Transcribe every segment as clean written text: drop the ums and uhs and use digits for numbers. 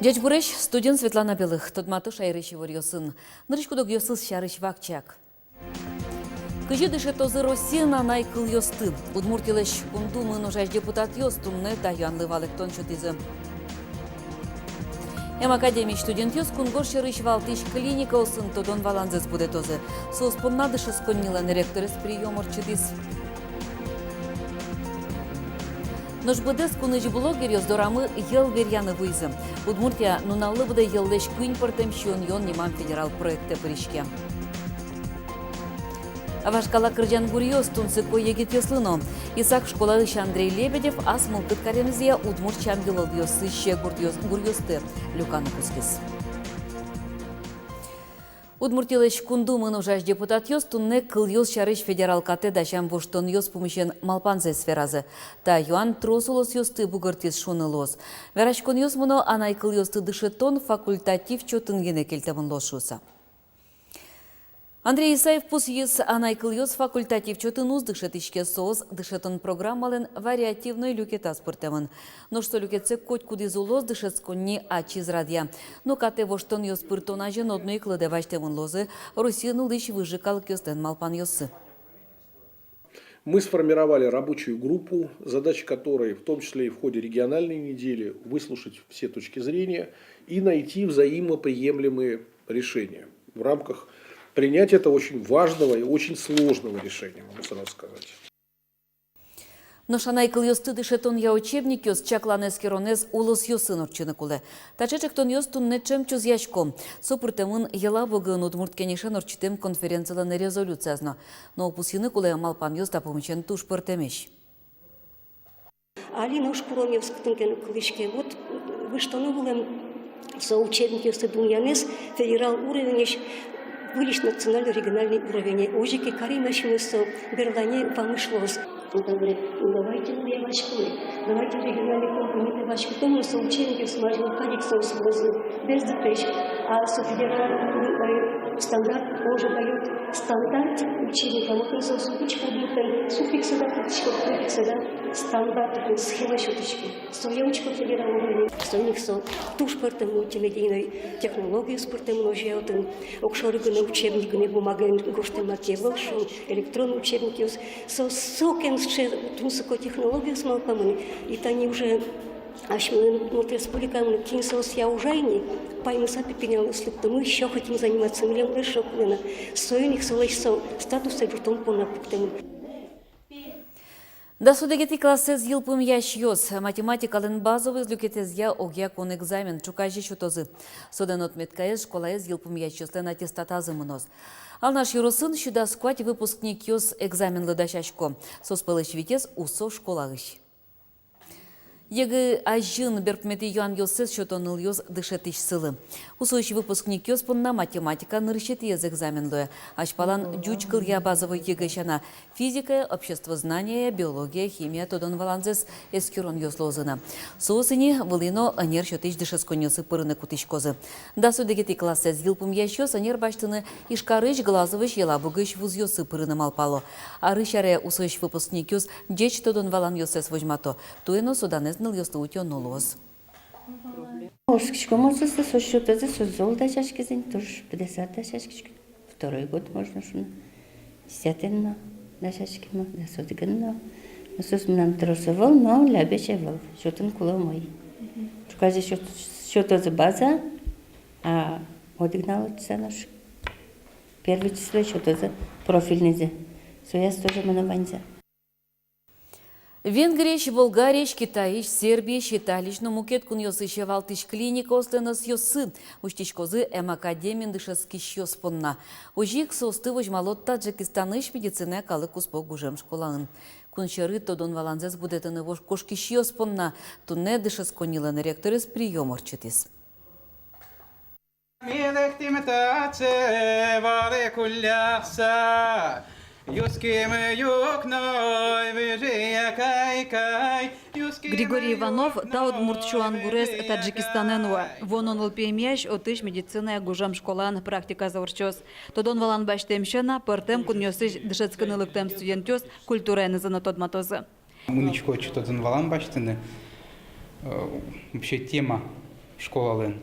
Дядьбуреш студент Светлана Белых, тодматы шайрыш сын. Нырышкудок йосыз шарыш вакчак. Кыжы дыше тозы Россияна найкыл йосты. Удмуртилыш кунду мынужаш депутат йостумны да юанлы валыктон чутизы. Академий студент йос кунгор шарыш валтыш клиника осын тодон валанзыз будет тозы. Соспонна дыше сконнилан ректорыс приемор чутиз. Нож будес куныч блогер дорамы ел веряны вызы. Удмуртия нуналлы буде елдеш күн портем шион немам федерал проекты пришке. Авашкала кыржан гурьёс тунсы егет ёслыно. Исак школалыш Андрей Лебедев асмыл кыткаремзия удмурт чангылыл ёсы ше гурьёсты Люканы кускис. Удмуртилыш кунду мынужаш депутат ёс тунне кыл ёс шарыш федерал кате дашам воштон ёс помещен малпанзе сферазы. Та юан тросулос ёсты бугартис шунылос. Верашкон ёс муно анай кыл ёсты дышетон факультатив чотынгене келтемын лошуса. Андрей Исаев пусьес анайкыл ёс факультатив чотын дышетишке соос дышетын программален вариативной люкетас пыртемын. Но что люкетсе коть кудизулос дышетсконни ачиз радия. Но кате воштон ёс пыртонажен одной клыде ваштемын лозы Россияны лыш выжикал кёстен малпан ёсы. Мы сформировали рабочую группу, задача которой, в том числе и в ходе региональной недели, выслушать все точки зрения и найти взаимоприемлемые решения в рамках принятия этого очень важного и очень сложного решения, могу сразу сказать. Но шанайкыл ёсты дышетон я учебник ёс чакланес керонез улос ёсын орчыны кулы. Тачечектон ёстун нечем чуз яшком. Сопыртемын ела богын удмурт кенешен орчитем конференцияланы резолюциязно. Но опусыны кулы малпан ёста помечен туш пыртемеш. Алина Ушкуроневская клычке. Вот вы что новым со учебник ёсты дуньянес федерал уровень вылез национальный региональный уровень. Ожики Карина Шинесо Берлане помышлось. Он говорит, давайте давайте региональный компонент ваши тому соученики смажу кадиксом свозы без запрещ. А со федеральный стандарт уже дает стандарт ученика. Вот он суффикс будет суффикс да стандарт схема шуточки. Соемочка федерального союзник со туш портем мультимедийной технологии спортем множеотен окшорыгны учебникны бумаген гоште материал шо электронный учебник со сокен тунско технологию с малпамы и тани уже аж мы республикам кинсос я ужайни пайны сапи пенял слепто мы еще хотим заниматься миллион решок на союзник солайсо статуса бутон по напуктем. Да судегети классез йылпым яш йос. Математикалын базовый люкетез я огя кон экзамен чукажи шутозы. Соден отметкаез школаез йылпым яш йостен аттестатазы мыноз. Ал наш юросын шуда сквать выпускник йос экзамен лыдашашко. Соспылыш витез усо школагыш. Еги ажын берпмети юан йосез шотоныл йос дышетиш сылы. Усоиш выпускник йос пунна математика нырышет ез экзаменлуя. Ашпалан дючкыл я базовый еги шана. Физика, обществознание, биология, химия тодон валанзес эскюрон йос лозына. Соосыни вылино анер шотиш дышескон йосы пырыны кутишкозы. Да судегети классез йылпым ящос анер баштыны ишкарыш глазовыш елабугыш вуз йосы пырыны малпало. Арышаре усоиш выпускник йос деч тодон валан йосес возьмато. Туено суданез ныл йосты утё нулоз. Ошкичко можно со счета за созол да чашкизин тоже 50 да чашкичко. Второй год можно шуна. 10 да чашкима да содгенно. Насос нам тросовал, но лябечевал. Шотын куло мой. Чукази счета за база, а одигнал ценаш. Первое число счета за профильный за. Сояс тоже манаванза. Венгрияш, Болгарияш, Китаиш, Сербияш, Италиш, но мукет кун йосыше валтыш клиника остенос йосы. Уштишкозы Академин дышескиш йоспонна. Ожик состы вожмалот Таджикистаныш медицина калы куспо гужем школаын. Куншары тодон валанзес будетыны вож кошкиш йоспонна. Тунне дышесконилан ректорис прием орчитис. Григорий Иванов та удмуртчуан гурес Таджикистаненуа. Вон он лпемяш отыш медицина гужам школан практика заурчос. Тодон валан баштемшена портем куньосыш дышецканылыктем студентёс культура нызына тодматозы. Мы ничего что-то валан баштыны. Вообще тема школы,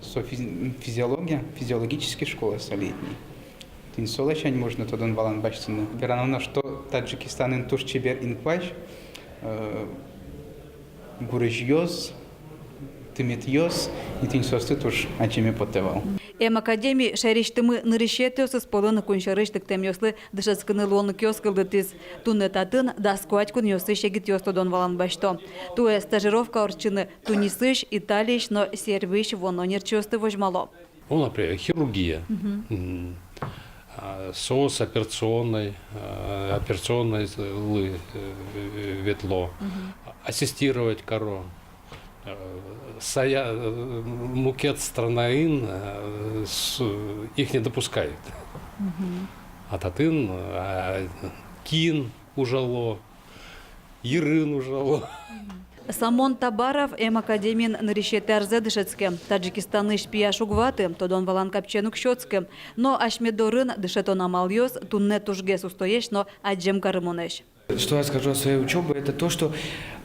физиология, физиологические школы солидные. Тин солечань можно тодон валан баштина. Вероятно, что Таджикистанын туш чебер инкваш, гурыжьёз, тымет-йоз, и тин состы туш ачеме потевал. Академии шариштымы нырышетиос исполон куншарыш тектемёслы дышаскыны лон кёскылды тиз. Туннетатын даскуать куньосы шегитёс тодон валан башто. Туэ стажировка орчыны Тунисыш, Италийш, но сервиш воно нерчёсты вожмало. Ну, например, хирургия. СОС операционной ветло, ассистировать коро. Мукет странаин их не допускает. А татын, кин ужало, ерын ужало. Самон Табаров Академин нарещет арзе дышецке. Таджикистаны шпия шугваты, тодон валан капченук щецке. Но ашмедорын дышетон амалйос, тунне тужгес устоешь, но аджем карымонеш. Что я скажу о своей учебе, это то, что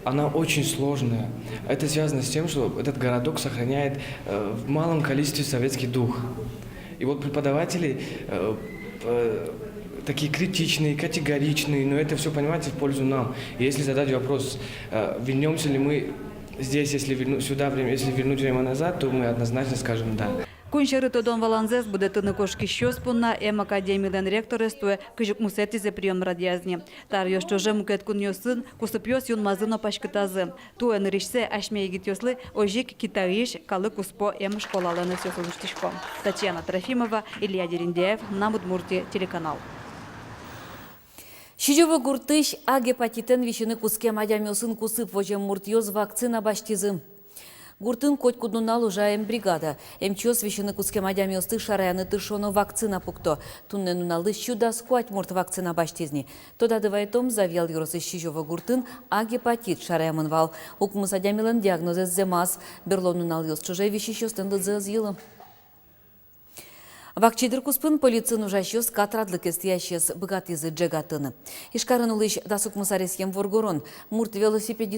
она очень сложная. Это связано с тем, что этот городок сохраняет в малом количестве советский дух. И вот преподаватели такие критичные, категоричные, но это все, понимаете, в пользу нам. И если задать вопрос, вернемся ли мы здесь, если вернуть время назад, то мы однозначно скажем «да». Куншары тодон валанзес будет на кошки щёспунна Академидан ректорестуе кыжык мусетизе прием радиазни. Тар ёшчоже мукет куньосын кусыпьёс юн мазыно пашкытазы. Туэ нырышсе ашме егитёслы ожик китаиш калы куспо школаланы сёсылыштышко. Татьяна Трофимова, Илья Дерендяев, на Удмуртия, телеканал. Шижевы гуртыш а гепатитен вишины куске мадямёсын кусып вожем муртьёз вакцина баштизы. Гуртын коть куднунал ужаем бригада. Мчос вишины куске мадямёсты шараяны тышоно вакцина пукто. Тунне нуналы щуда скуать мурт вакцина баштизни. Тода дывайтом завел юросы шижевы гуртын а гепатит шараямын вал. Укмус адямилен диагнозес земас. Берло нунал ёс чуже виши щостын лыдзы зъелы. Вакчидыр куспын полицин ужащёс катрадлык эстиящес богатызы джегатыны. Ишкарын улыш дасук мусаресьем воргорон. Мурт велосипед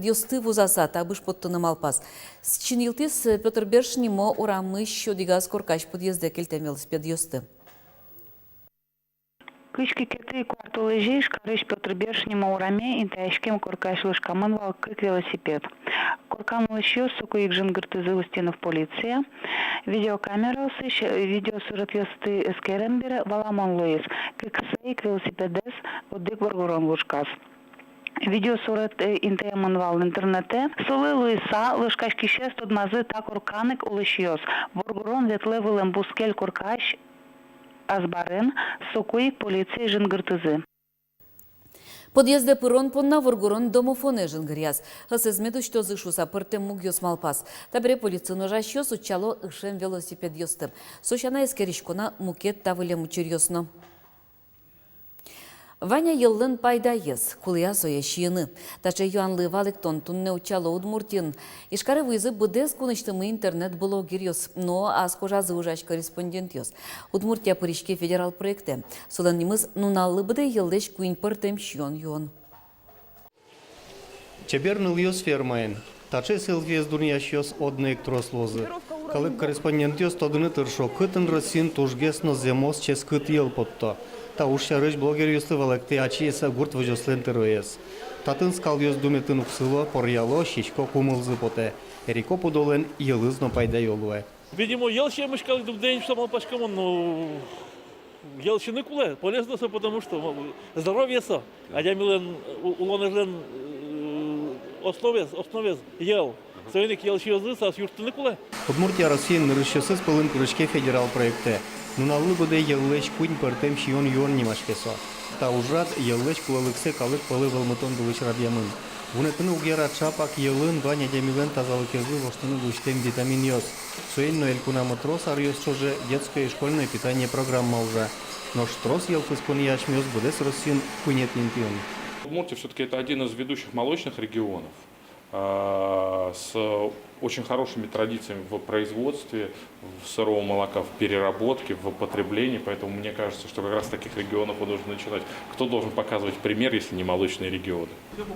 ёсты вузаса табыш поттыны малпас. Счин йылтыс Петр Бершнимо урамы щодигас коркаш подъезде кельтем велосипед ёсты. Кышки кеты кварталы жиш, корыш Петр Бершнимо ураме, интаешкем коркаш лышкамын вал кык велосипед. Коркам лышё, соку их жынгыртызы устенов полиция. Видеокамера сыш, видео сурат ёсты эскеренбере, валамон луис. Кык сейк велосипедес, одык варгурон лушкас. Видео сурат интаемын вал интернете. Солы луиса, лышкаш кишес тодмазы та корканык улышьёс. Варгурон ветле вылем бускель коркаш, азбарен, сокуй полиции жынгыртызы. Подъезде пырон понна воргорон домофоне жынгыряз. Хасызмету что зышуса пыртем муг ёс малпас. Табре полицину жащёс учало ышем велосипед ёстым. Сошана эскеришкона мукет тавылем учер ёсно. Ваня йыллын пайда ес, кулия соя шиыны. Таче юанлы валыктон тунне учало удмуртин. Ишкары вызы будес куныштымы интернет-блогер ёс, но аскожазы ужаш корреспондент ёс. Удмуртия пыришке федерал проекте. Соланымыз нуналлы быды йылдеш куин пыртем шион юон. Чеберныл ёс фермайын. Таче сылвез дурняш ёс одны трослозы. Калып корреспондент ёс тодыны тыршо. Кытын росин тужгесно земос чес кыт йыл потто. Та ушарыш блогер ёсты валакты ачиеса гурт вожослен тырвес. Татын скал ёс думетын уксыло, порьяло, щичко кумылзы поте. Эрико подолен йылызно пайда йолуэ. Видимо, елще мышкал в день, что мал пашкамон, но елщины куле, полезно, потому что здоровье со. А я милен улонежен основез ел. Союзник елщи язы со юртыны куле. Удмуртия Россия нырышчысы спылын курышке федерал проекте. Нуналлы буде йыллыш кунь пыртем шион юон нимашкесо. Та ужрат йыллыш кулалыксе калык пылы вылмытон дылыш радиамын. Вунетыны угера чапак йылын ваня демилен тазалыкезы воштыны дучтем витамин йос. Суэльно элькунамы трос арьёс чоже детское и школьное питание программа уже. Но штрос елкыс куньяш мёс будес Россин кунет нинпион. Удмуртия все-таки это один из ведущих молочных регионов с очень хорошими традициями в производстве сырого молока, в переработке, в потреблении. Поэтому мне кажется, что как раз с таких регионов и нужно начинать. Кто должен показывать пример, если не молочные регионы?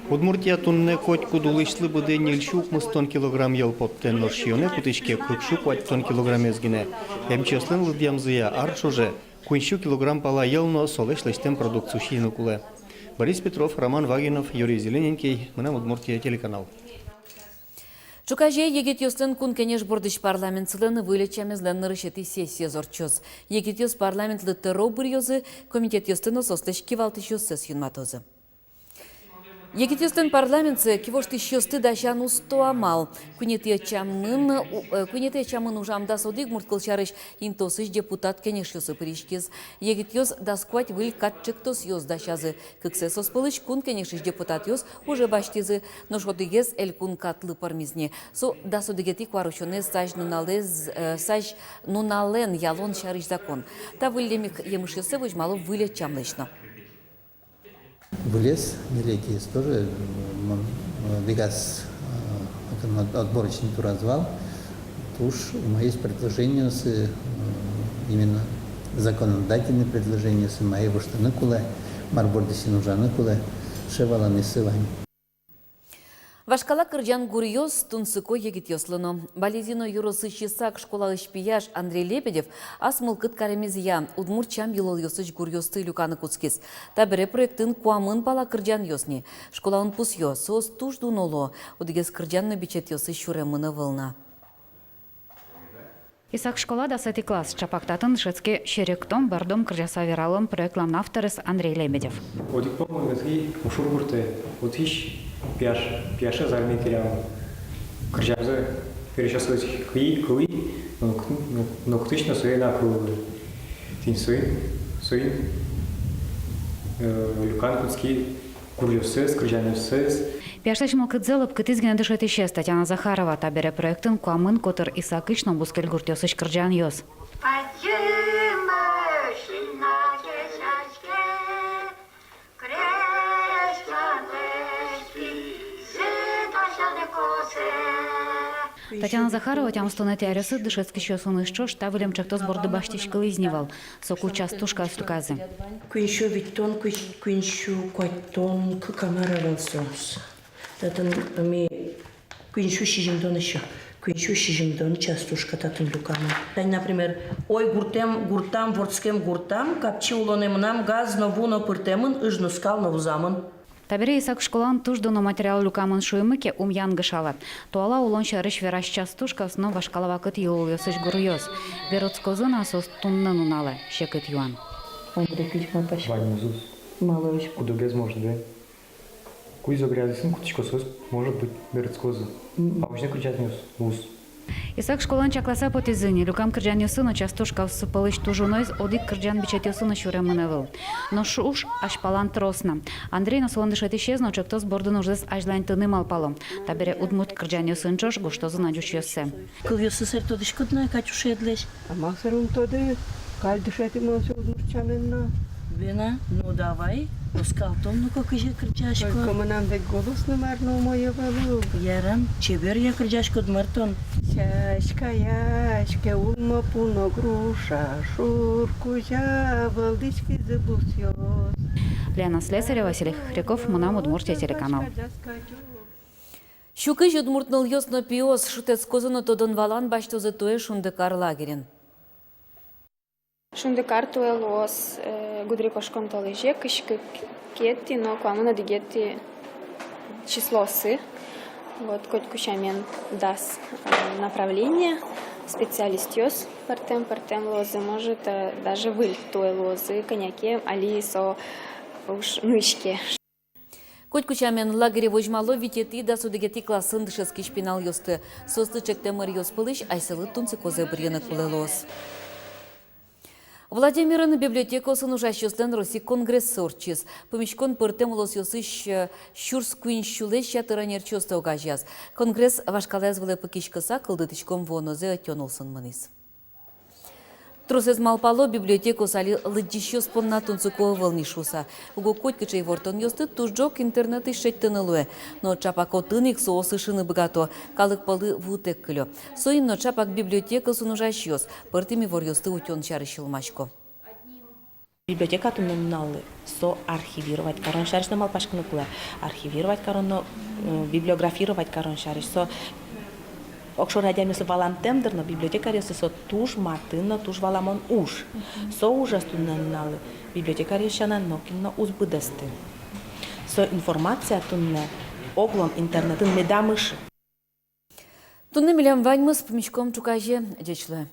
Удмуртия тунне котку дулышлы буде нильшук мыстон килограмм ел поттен норшионе кутышке кукшук ваттон килограмм езгине. Эмчеслен лыдьямзыя аршуже куншу килограмм пала елно солешлештен продукцию куле. Борис Петров, Роман Вагинов, Юрий Зелененький. Мы на Удмуртия телеканал. Чукаже егет йостен кун кенеш бордыш парламент сылыны вылечамезлен нырышети сессия зорчоз. Егет йос парламент лыттыро бұрьозы комитет йостен осостыш кивалтыш йоссес юнматозы. Егет йостен парламент кивошты шосты дашан устоамал. Кунеты чамын ужамда содик мурткылчарыш интосыш депутат кенеш йосы пришкез. Егет йос дасквать выль катчыктос йос дашазы. Кыксе соспылыш кун кенешиш депутат йос уже баштезы. Но шодыгез эль кун катлы пармизне. Со дасодыгети кварушоне саж нунален ялон шарыш закон. Та выльлемик емыш йосы выжмало выле чамлышно. Вылез, Милетиес тоже Дегас отборочный тур отзвал. Уж у меня есть предложение, именно законодательное предложение с моего штаны куле, марбордиси нужаны куле, шеваланы сывань. Вашкала кырджан гурьёз тунсыко егит йослыно. Балезино юросы чисак школа ишпияш Андрей Лебедев асмылкыт каремезия удмурчам йылыл йосыч гурьёсты люканы куцкес. Табере проектын куамын пала кырджан йосни. Школаун пус йо, сос туждун оло. Удигез кырджан бичет йосы шуремыны вылна. Исак школа да сети класс чапактатын шецке шеректом бардом кыржасавералым проектлан авторыс Андрей Лебедев. Одик помогли ушургурте, отиш пяша зармекерям. Кыржабзы перешасывать кыи, но ктычно свои накрывали. Тин свои люкан куцки курьёсыз, кыржанёсыз. Пяшлаш мылкыдзылып кытызгене дышет ишес Татьяна Захарова табере проектын куамын котыр Исакычно бускель гуртёсыш кыржан йос. Татьяна Захарова тям стонети арёсы дышецки шосуны шчош тавылем чактос борды баштичкалы изневал. Сокул частушка стуказы. Куиншу виттон, куиншу койтон, кукамаравал сомс. Татын ми куиншу шижимдон еще. Куиншу шижимдон частушка татын люкама. Тань, например, ой гуртам, вордскем гуртам, капчи улонемнам газ новуно пыртемын, ыжнускал новузамын. Табере Исак школан туждуно материал люкамын шуймыке умян гышалат. Туала улон шарыш вераш частушка сно вашкалава кыт йылыл йосыш гурьёс. Бероцкозына сос туннын уналы, шекыт юан. Малович. Куда без может быть. Куй загрязен, кутичко сос, может быть, берецкозы. А уже кричать нес, уз. Исак школан чакласа потизыни, люкам кырджан йосыно частушка всыпалыш тужунойз одик кырджан бичет йосыно шуремыны выл. Но шуш ашпалан тросна. Андрей носолан дышет исчезно, чектос бордын уждес ажлайн тыны малпало. Табере удмут кырджан йосынчош гуштозы надюш йосе. Кыл йосысыр тодыш кытнай качуш едлеш. А махсарун тоды, каль дышет и мылся удмурчанына. Вена, ну давай, ускалтон, ну как же кричашко. Командант голос номерно моє велу. Ярам, чебер я кричашко дмартон. Яшка, улма пуно груша, шурку я, валдички забусьёс. Лена Слесаря, Василий Хряков, Мунам, Удмуртия телеканал. Щукыж удмуртныл йосно пиос шутец козыно тодон валан баштозы туэ шундыкар лагерин. Шундыкар туэ лос гудри кошком талыже, кышкы кетти, но куамына дигетти числосы. Вот коть кучамен дас направление, специалист йос партем лозы, может даже выль туэ лозы, коньяке, али со уж нычке. Коть кучамен лагере вожмало витети да судыгети классын дышески шпинал йосты. Состы чекте мыр йос пылыш, айсылы тунцы козе брьенок пылылос. Владимирын библиотекосын ужащостен Росси конгресс сорчис. Помещкон пыртем лос йосыш щурс куинщулеш ятыранер чосты огажяз. Конгресс вашкалез выле пыкишкыса кылдытычком вонозе отёнулсын мынис. Трусез малпало библиотеку сали лыддищё спонна тунцукова волнишуса. Уго котькачей вортон ёсты тужжок интернеты шеттенылуэ. Но чапак отыник соосы шины богато. Калык палы вутек кылё. Соин но чапак библиотека сунужаш ёс. Пыртыми вор ёсты утён чарыщылмашко. Библиотека тунналы со архивировать корон шариш на малпашкны кула. Архивировать корон, библиографировать корон шариш со окшор радиамысы валантемдер, но библиотекарисы со туж матына, туж валамон уж. Со ужас тунналы библиотекаришана нокинна узбыдасты. Со информация тунне оглом интернетын медамыш. Тунны милям ваньмыс помещком чукаже дечлы.